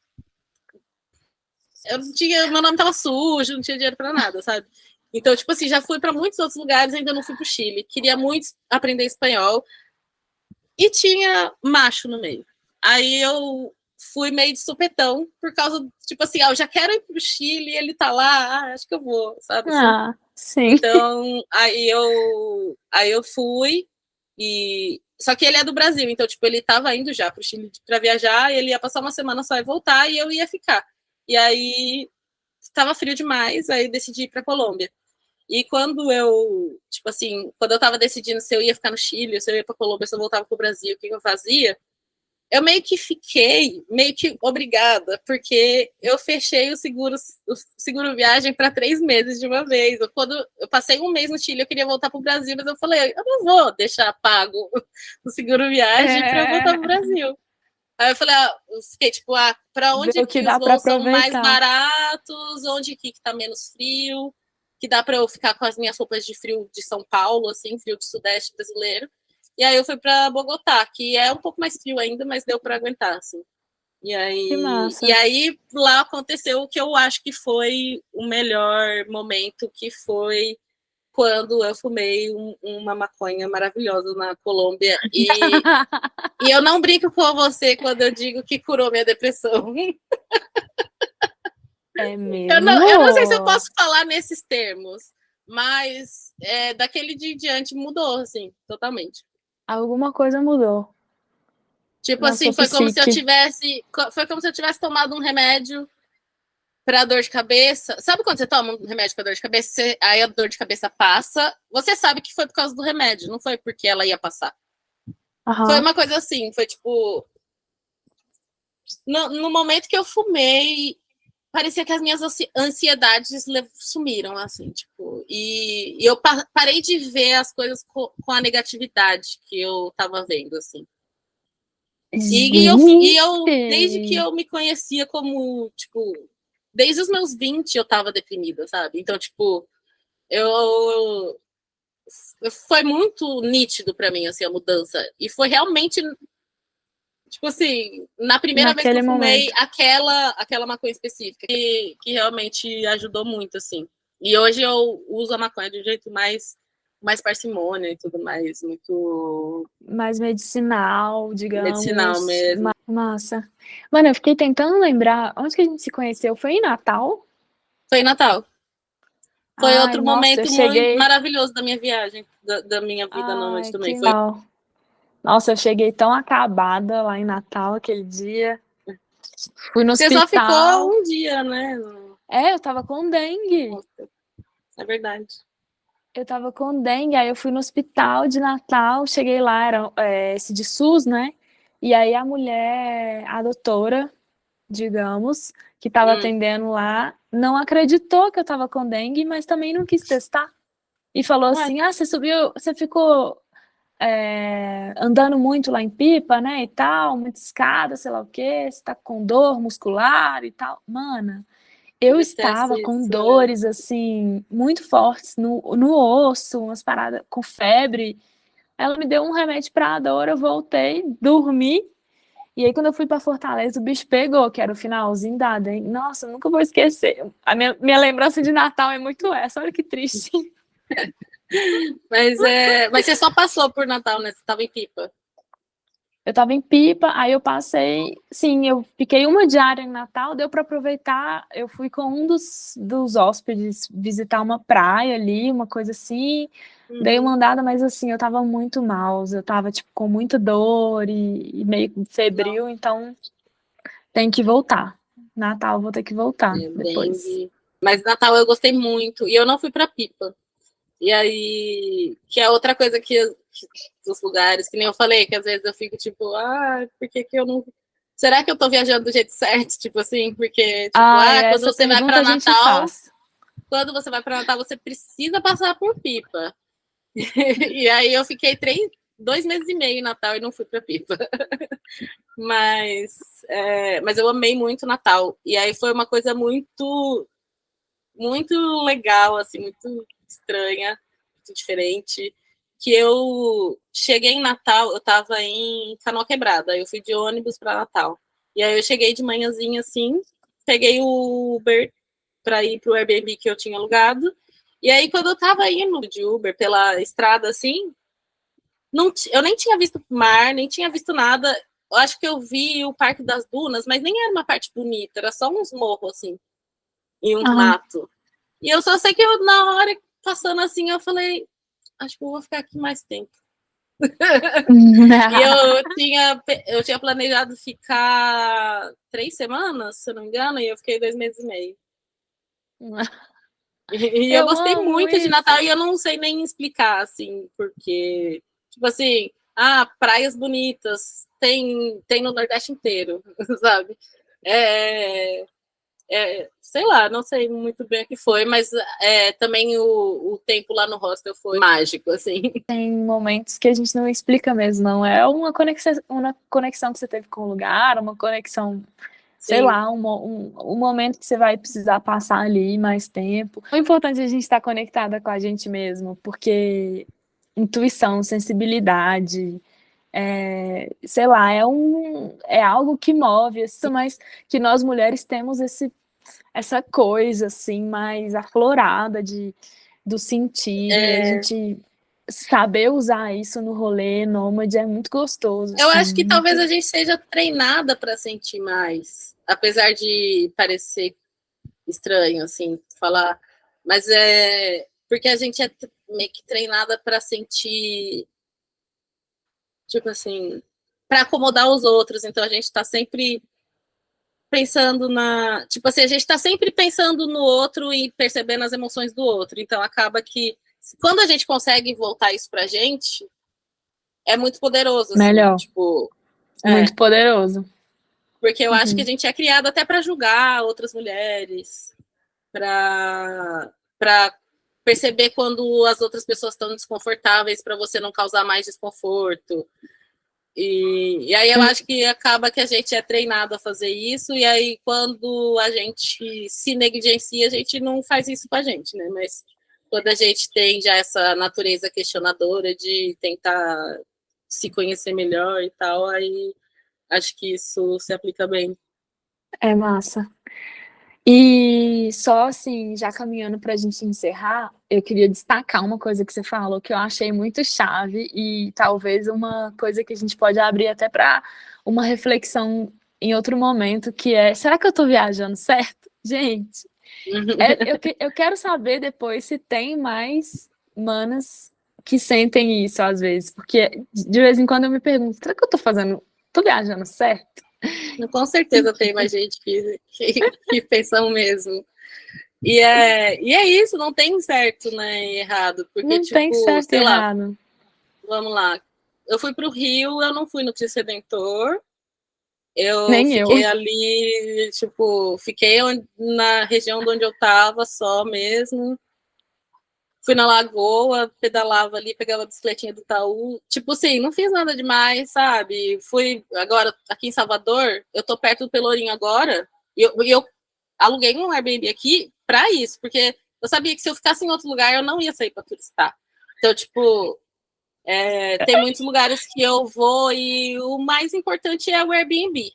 Eu não tinha, meu nome tava sujo, não tinha dinheiro para nada, sabe? Então, tipo assim, já fui para muitos outros lugares, ainda não fui pro Chile. Queria muito aprender espanhol. E tinha macho no meio. Aí eu fui meio de supetão, por causa, tipo assim, eu já quero ir pro Chile, ele tá lá, acho que eu vou, sabe assim? Ah, sim. Então, aí eu fui, só que ele é do Brasil, então, tipo, ele tava indo já pro Chile pra viajar, e ele ia passar uma semana só e voltar, e eu ia ficar. E aí, tava frio demais, aí decidi ir pra Colômbia. E quando tipo assim, quando eu tava decidindo se eu ia ficar no Chile, se eu ia pra Colômbia, se eu voltava pro Brasil, o que eu fazia, eu meio que fiquei meio que obrigada, porque eu fechei o seguro viagem para 3 meses de uma vez. Quando eu passei um mês no Chile, eu queria voltar para o Brasil, mas eu falei, eu não vou deixar pago o seguro viagem para eu voltar para o Brasil. Aí eu falei, eu fiquei tipo, para Ver onde o que que os dá para voos são mais aproveitar. baratos, onde que tá menos frio, que dá para eu ficar com as minhas roupas de frio de São Paulo, assim, frio de Sudeste brasileiro. E aí eu fui para Bogotá, que é um pouco mais frio ainda, mas deu para aguentar, assim. Que E massa. aí lá aconteceu o que eu acho que foi o melhor momento, que foi quando eu fumei uma maconha maravilhosa na Colômbia. E eu não brinco com você quando eu digo que curou minha depressão. É Eu não sei se eu mesmo? posso falar nesses termos, mas daquele dia em diante mudou, assim, totalmente. Alguma coisa mudou Tipo na assim, sua psique. foi como se eu tivesse tomado um remédio para dor de cabeça. Sabe quando você toma um remédio para dor de cabeça, aí a dor de cabeça passa, você sabe que foi por causa do remédio, não foi porque ela ia passar. Foi Aham. uma coisa assim, foi tipo no momento que eu fumei, parecia que as minhas ansiedades sumiram, assim, tipo, e eu parei de ver as coisas com a negatividade que eu tava vendo, assim. Desde que Gente! eu me conhecia como, tipo, desde os meus 20 eu tava deprimida, sabe? Então, tipo, eu foi muito nítido para mim, assim, a mudança. E foi realmente, tipo assim, na primeira vez que eu Naquele fumei momento. aquela maconha específica, que realmente ajudou muito, assim. E hoje eu uso a maconha de um jeito mais parcimônia e tudo mais, muito Mais medicinal, medicinal digamos. mesmo. Massa. Mano, eu fiquei tentando lembrar. Onde que a gente se conheceu? Foi em Natal? Foi Natal. Foi Ai, outro nossa, eu momento muito cheguei. maravilhoso da minha viagem, da minha vida nômade Ai, também. que Foi. mal. Nossa, eu cheguei tão acabada lá em Natal aquele dia. Fui no Você só ficou hospital. um dia, né? É, eu tava com dengue. Nossa, é verdade. eu tava com dengue, aí eu fui no hospital de Natal, cheguei lá, era esse de SUS, né? E aí a doutora, digamos, que estava Hum, atendendo lá, não acreditou que eu tava com dengue, mas também não quis testar. E falou ué, assim: você ficou andando muito lá em Pipa, né? E tal, muita escada, sei lá o quê, você tá com dor muscular e tal. Mana, eu detesto estava com isso. dores assim muito fortes no osso, umas paradas com febre. Ela me deu um remédio para dor, eu voltei, dormi. E aí, quando eu fui para Fortaleza, o bicho pegou, que era o finalzinho da dengue. Nossa, eu nunca vou esquecer. A minha lembrança de Natal é muito essa. Olha que triste. Mas você só passou por Natal, né? Você tava em Pipa. Eu tava em Pipa, aí eu passei. Sim, eu fiquei uma diária em Natal, deu para aproveitar. Eu fui com um dos hóspedes visitar uma praia ali, uma coisa assim. Dei uma Uhum. andada, mas assim, eu tava muito mal. Eu tava, tipo, com muita dor e meio Não, febril, então tem que voltar. Natal, eu vou ter que voltar depois. dengue. Mas Natal eu gostei muito. E eu não fui pra Pipa. E aí, que é outra coisa dos lugares, que nem eu falei, que às vezes eu fico tipo, por que que eu não. Será que eu tô viajando do jeito certo? Tipo assim, porque, tipo, Ah, quando essa você vai pergunta para a gente Natal, faz. você precisa passar por Pipa. E aí eu fiquei 2 meses e meio em Natal e não fui para Pipa. Mas eu amei muito Natal. E aí foi uma coisa muito, muito legal, assim, muito estranha, muito diferente. Que eu cheguei em Natal, eu tava em Canoa Quebrada, eu fui de ônibus para Natal. E aí eu cheguei de manhãzinha assim, peguei o Uber para ir pro Airbnb que eu tinha alugado. E aí, quando eu tava indo de Uber pela estrada assim, não, eu nem tinha visto mar, nem tinha visto nada. Eu acho que eu vi o Parque das Dunas, mas nem era uma parte bonita, era só uns morros, assim, e uns Aham. matos. E eu só sei que eu, na hora, passando assim, eu falei, acho que eu vou ficar aqui mais tempo. E eu tinha planejado ficar 3 semanas, se eu não me engano, e eu fiquei 2 meses e meio. E eu Eu gostei amo muito de isso. Natal e eu não sei nem explicar, assim, porque, tipo assim, praias bonitas, tem no Nordeste inteiro, sabe? É, sei lá, não sei muito bem o que foi, mas também o tempo lá no hostel foi mágico, assim. Tem momentos que a gente não explica mesmo, não. É uma conexão que você teve com o lugar, uma conexão, sei Sim, lá, um momento que você vai precisar passar ali mais tempo. É importante a gente estar conectada com a gente mesmo, porque intuição, sensibilidade, sei lá, é algo que move, assim, mas que nós mulheres temos essa coisa, assim, mais aflorada do sentir, e a gente saber usar isso no rolê nômade é muito gostoso, eu assim, acho que talvez muito... a gente seja treinada para sentir mais, apesar de parecer estranho, assim, falar, mas porque a gente é meio que treinada para sentir, tipo assim, para acomodar os outros, então a gente está sempre pensando tipo assim, a gente está sempre pensando no outro e percebendo as emoções do outro, então acaba que quando a gente consegue voltar isso pra gente, é muito poderoso, assim, Melhor, tipo, muito poderoso. porque eu acho que a Uhum. gente é criado até para julgar outras mulheres, para perceber quando as outras pessoas estão desconfortáveis para você não causar mais desconforto. E aí eu acho que acaba que a gente é treinado a fazer isso, e aí quando a gente se negligencia, a gente não faz isso com a gente, né? Mas quando a gente tem já essa natureza questionadora de tentar se conhecer melhor e tal, aí acho que isso se aplica bem. É massa. E só assim, já caminhando para a gente encerrar, eu queria destacar uma coisa que você falou que eu achei muito chave e talvez uma coisa que a gente pode abrir até para uma reflexão em outro momento, que é, será que eu estou viajando certo? Gente, eu quero saber depois se tem mais manas que sentem isso às vezes, porque de vez em quando eu me pergunto, será que eu tô viajando certo? Com certeza tem mais gente que pensa o mesmo. E é isso, não tem certo, né, e errado, porque, Não tem tipo, certo e sei lá, errado. vamos lá, eu fui pro Rio, eu não fui no Cristo Redentor, eu Nem eu. fiquei ali, tipo, fiquei na região de onde eu tava só mesmo, fui na Lagoa, pedalava ali, pegava a bicicletinha do Itaú, tipo assim, não fiz nada demais, sabe, fui, agora, aqui em Salvador, eu tô perto do Pelourinho agora, e eu aluguei um Airbnb aqui para isso, porque eu sabia que se eu ficasse em outro lugar, eu não ia sair para turistar. Então, tipo, tem muitos lugares que eu vou e o mais importante é o Airbnb.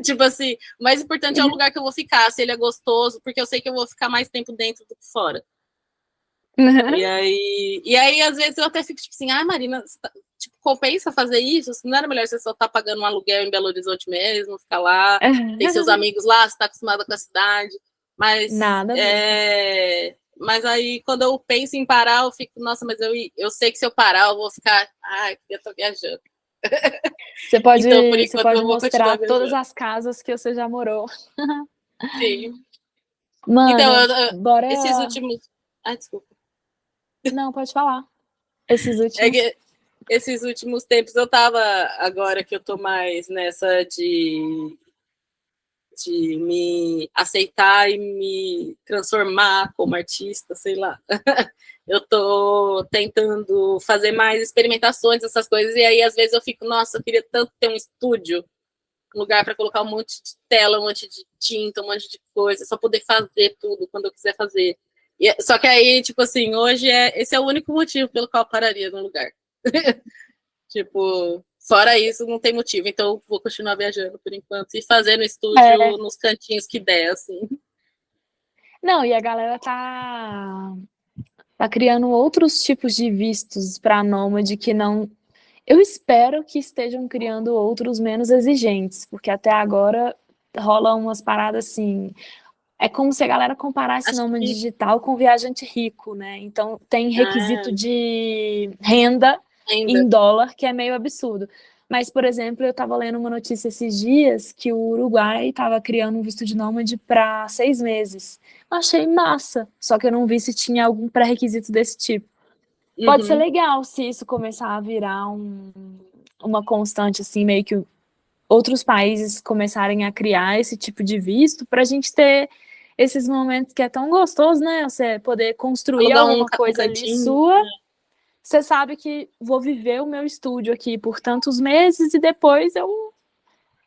Tipo assim, o mais importante é o lugar que eu vou ficar, se ele é gostoso, porque eu sei que eu vou ficar mais tempo dentro do que fora. E aí, às vezes, eu até fico tipo assim, Marina, tipo, compensa fazer isso? Não era melhor você só estar pagando um aluguel em Belo Horizonte mesmo, ficar lá, tem seus amigos lá, você está acostumada com a cidade. Mas, Nada mesmo. mas aí, quando eu penso em parar, eu fico, nossa, mas eu sei que se eu parar, eu vou ficar, eu tô viajando. Você pode, Então, por você enquanto, pode eu vou continuar mostrar todas viajando. as casas que você já morou. Sim. Então, Mana, esses bora. últimos. Desculpa. Não, pode falar. Esses É últimos. que esses últimos tempos eu tava, agora que eu tô mais nessa de me aceitar e me transformar como artista, sei lá. Eu tô tentando fazer mais experimentações, essas coisas, e aí às vezes eu fico, nossa, eu queria tanto ter um estúdio, um lugar para colocar um monte de tela, um monte de tinta, um monte de coisa, só poder fazer tudo quando eu quiser fazer. Só que aí, tipo assim, hoje esse é o único motivo pelo qual eu pararia no lugar. Tipo, fora isso, não tem motivo. Então, eu vou continuar viajando por enquanto e fazendo É. estúdio nos cantinhos que der, assim. Não, e a galera tá criando outros tipos de vistos para nômade que não. Eu espero que estejam criando outros menos exigentes, porque até agora rola umas paradas assim. É como se a galera comparasse Acho nômade que digital com viajante rico, né? Então tem requisito ah, de renda ainda. em dólar que é meio absurdo. Mas, por exemplo, eu estava lendo uma notícia esses dias que o Uruguai estava criando um visto de nômade para 6 meses. Achei massa, só que eu não vi se tinha algum pré-requisito desse tipo. Pode ser Uhum. legal se isso começar a virar uma constante, assim, meio que outros países começarem a criar esse tipo de visto para a gente ter esses momentos que é tão gostoso, né? Você poder construir Alugar um, alguma um coisa ali cantinho. sua. Você sabe que vou viver o meu estúdio aqui por tantos meses e depois eu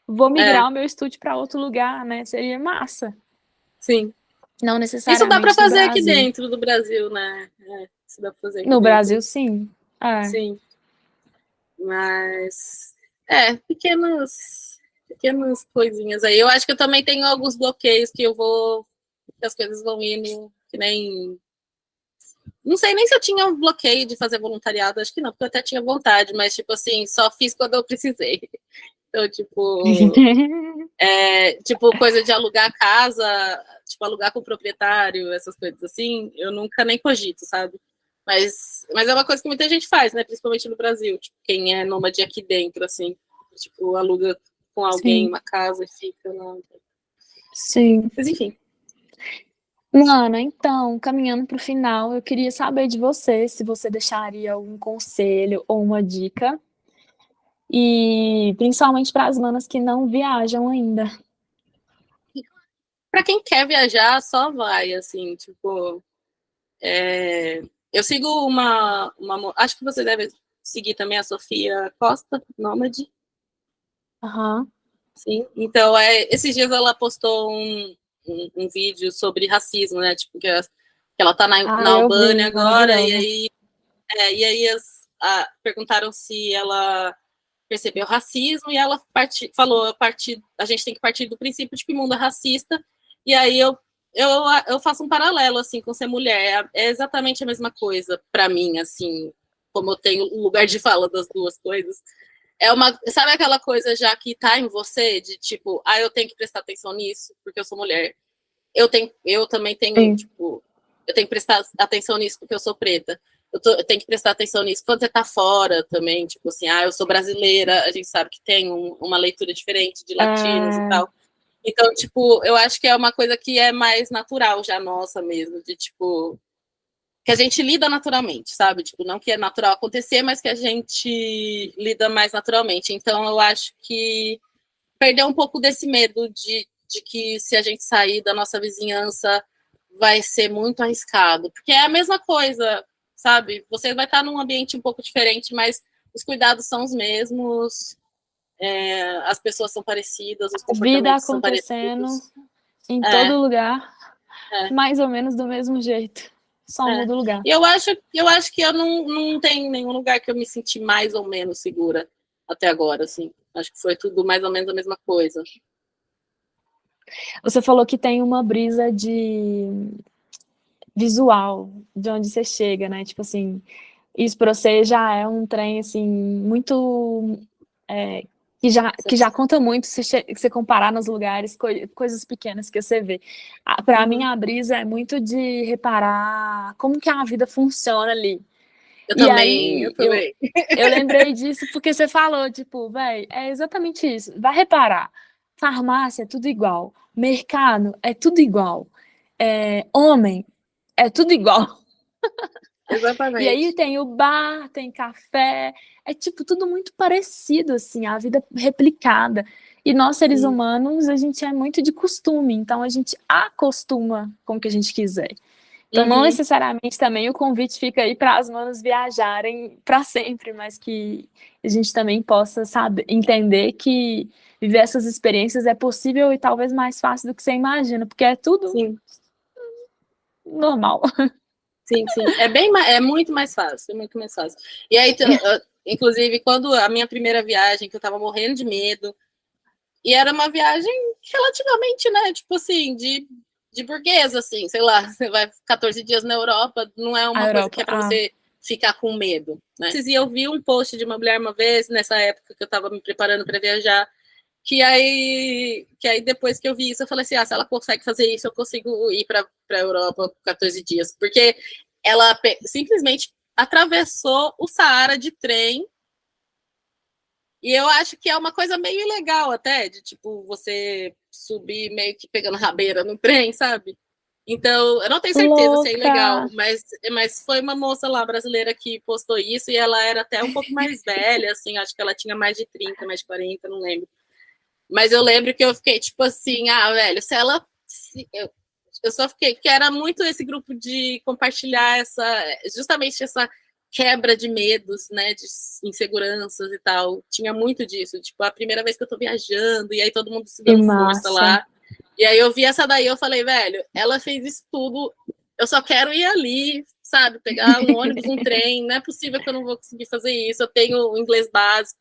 vou É, migrar o meu estúdio para outro lugar, né? Seria massa. sim. Não Isso dá para necessariamente no fazer aqui Brasil. dentro do Brasil, né? Isso dá para fazer aqui No dentro. Brasil, sim. É. Sim. Mas, pequenas coisinhas aí. Eu acho que eu também tenho alguns bloqueios que que as coisas vão indo, que nem. Não sei nem se eu tinha um bloqueio de fazer voluntariado, acho que não, porque eu até tinha vontade, mas, tipo assim, só fiz quando eu precisei. Então, tipo, coisa de alugar casa, tipo, alugar com o proprietário, essas coisas assim, eu nunca nem cogito, sabe? Mas é uma coisa que muita gente faz, né? Principalmente no Brasil, tipo, quem é nômade aqui dentro, assim, tipo, aluga com alguém Sim, uma casa e fica lá. sim. Mas enfim. Mana, então, caminhando para o final, eu queria saber de você se você deixaria algum conselho ou uma dica, e principalmente para as manas que não viajam ainda. Pra quem quer viajar, só vai, assim, tipo. Eu sigo acho que você deve seguir também a Sofia Costa, Nômade. Aham. Sim. Então, esses dias ela postou um vídeo sobre racismo, né? Tipo, que ela tá na Ah, eu Albânia vi, agora, e maravilhosa. aí, perguntaram se ela percebeu racismo, e ela falou, a gente tem que partir do princípio de que o mundo é racista, e aí eu, eu faço um paralelo, assim, com ser mulher. É exatamente a mesma coisa para mim, assim, como eu tenho um lugar de fala das duas coisas. Sabe aquela coisa já que tá em você, de tipo, eu tenho que prestar atenção nisso, porque eu sou mulher. Eu também tenho, Sim. tipo, eu tenho que prestar atenção nisso porque eu sou preta. Eu tenho que prestar atenção nisso quando você tá fora também, tipo assim, eu sou brasileira, a gente sabe que tem uma leitura diferente de latinos e É, tal. Então, tipo, eu acho que é uma coisa que é mais natural já nossa mesmo, de tipo, que a gente lida naturalmente, sabe? Tipo, não que é natural acontecer, mas que a gente lida mais naturalmente. Então, eu acho que perder um pouco desse medo de que se a gente sair da nossa vizinhança vai ser muito arriscado. Porque é a mesma coisa, sabe? Você vai estar num ambiente um pouco diferente, mas os cuidados são os mesmos, as pessoas são parecidas, os Vida comportamentos são acontecendo parecidos. em É, todo lugar, é. mais ou menos do mesmo jeito. Só muda o lugar. E eu acho que eu não tenho nenhum lugar que eu me senti mais ou menos segura até agora, assim. Acho que foi tudo mais ou menos a mesma coisa. Você falou que tem uma brisa de visual, de onde você chega, né? Tipo assim, isso para você já é um trem, assim, muito... que já conta muito se você comparar nos lugares, coisas pequenas que você vê. Para mim, a brisa é muito de reparar como que a vida funciona ali. Eu E também, eu aí, também. eu lembrei disso porque você falou, tipo, velho, é exatamente isso. Vai reparar. Farmácia é tudo igual. Mercado é tudo igual. Homem é tudo igual. E aí Exatamente. tem o bar, tem café. É tipo tudo muito parecido, assim, a vida replicada. E nós, seres Sim. humanos, a gente é muito de costume. Então a gente acostuma com o que a gente quiser. Então, não Uhum. necessariamente também o convite fica aí para as manas viajarem para sempre, mas que a gente também possa saber, entender que viver essas experiências é possível e talvez mais fácil do que você imagina, porque é tudo Sim, normal. sim, sim. É muito mais fácil, é muito mais fácil. E aí, inclusive, quando a minha primeira viagem, que eu tava morrendo de medo, e era uma viagem relativamente, né, tipo assim, de burguesa, assim, sei lá, você vai 14 dias na Europa, não é A uma coisa que Europa, é para você ficar com medo, né? E eu vi um post de uma mulher uma vez, nessa época que eu estava me preparando para viajar, que aí depois que eu vi isso, eu falei assim, se ela consegue fazer isso, eu consigo ir para a Europa por 14 dias, porque ela simplesmente atravessou o Saara de trem. E eu acho que é uma coisa meio ilegal até, de tipo, você subir meio que pegando rabeira no trem, sabe? Então, eu não tenho certeza se é louca. ilegal, mas foi uma moça lá brasileira que postou isso e ela era até um pouco mais velha, assim, acho que ela tinha mais de 30, mais de 40, não lembro. Mas eu lembro que eu fiquei tipo assim, velho, se ela. Eu só fiquei, que era muito esse grupo de compartilhar justamente essa quebra de medos, né, de inseguranças e tal. Tinha muito disso, tipo, a primeira vez que eu tô viajando, e aí todo mundo se Que dando força massa. lá. E aí eu vi essa daí, eu falei, velho, ela fez isso tudo, eu só quero ir ali, sabe, pegar um ônibus, um trem, não é possível que eu não vou conseguir fazer isso, eu tenho o inglês básico,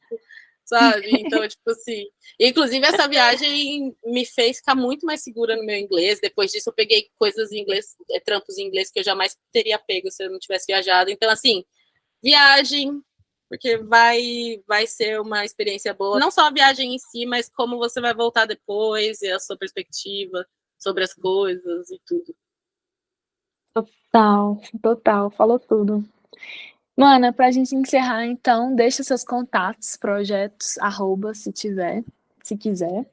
sabe? Então, tipo assim. Inclusive, essa viagem me fez ficar muito mais segura no meu inglês. Depois disso, eu peguei coisas em inglês, trampos em inglês que eu jamais teria pego se eu não tivesse viajado. Então, assim, viagem, porque vai ser uma experiência boa. Não só a viagem em si, mas como você vai voltar depois e a sua perspectiva sobre as coisas e tudo. Total, total, falou tudo. Mana, pra gente encerrar, então, deixa seus contatos, projetos, arroba, se tiver, se quiser.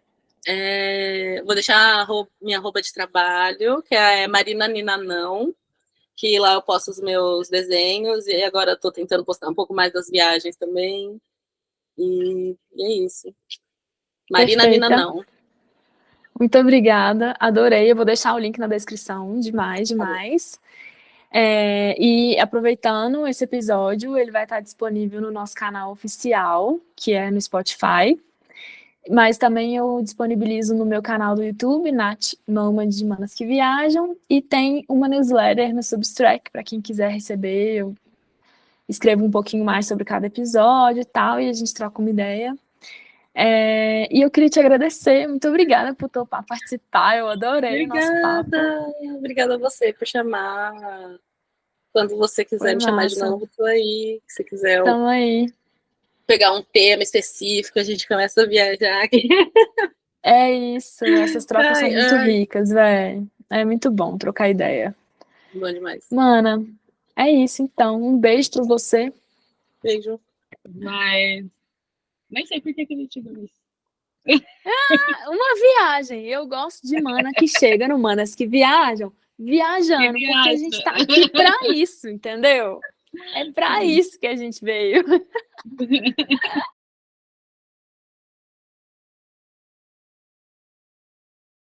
Vou deixar minha arroba de trabalho, que é Marina Nina Não, que lá eu posto os meus desenhos, e agora estou tentando postar um pouco mais das viagens também. E é isso. Marina Nina Perfeita. Não. Muito obrigada, adorei. Eu vou deixar o link na descrição. Demais, Tá bom. demais. E aproveitando esse episódio, ele vai estar disponível no nosso canal oficial, que é no Spotify. Mas também eu disponibilizo no meu canal do YouTube, Nath Nômade de Manas que Viajam, e tem uma newsletter no Substack para quem quiser receber. Eu escrevo um pouquinho mais sobre cada episódio e tal, e a gente troca uma ideia. E eu queria te agradecer, muito obrigada por topar participar, eu adorei o nosso papo, Obrigada a você por chamar. Quando você foi quiser me chamar de massa. novo, tô aí. Se quiser Tamo aí. pegar um tema específico, a gente começa a viajar aqui. É isso, essas trocas são Ai, muito ai. ricas, velho. É muito bom trocar ideia. Bom demais. Mana, é isso então. Um beijo pra você. Beijo. Mas nem sei por que a gente viu isso. Uma viagem. Eu gosto de mana que chega no Manas que viajam, viajando, Que porque a viaja. gente tá aqui pra isso, entendeu? É pra isso que a gente veio.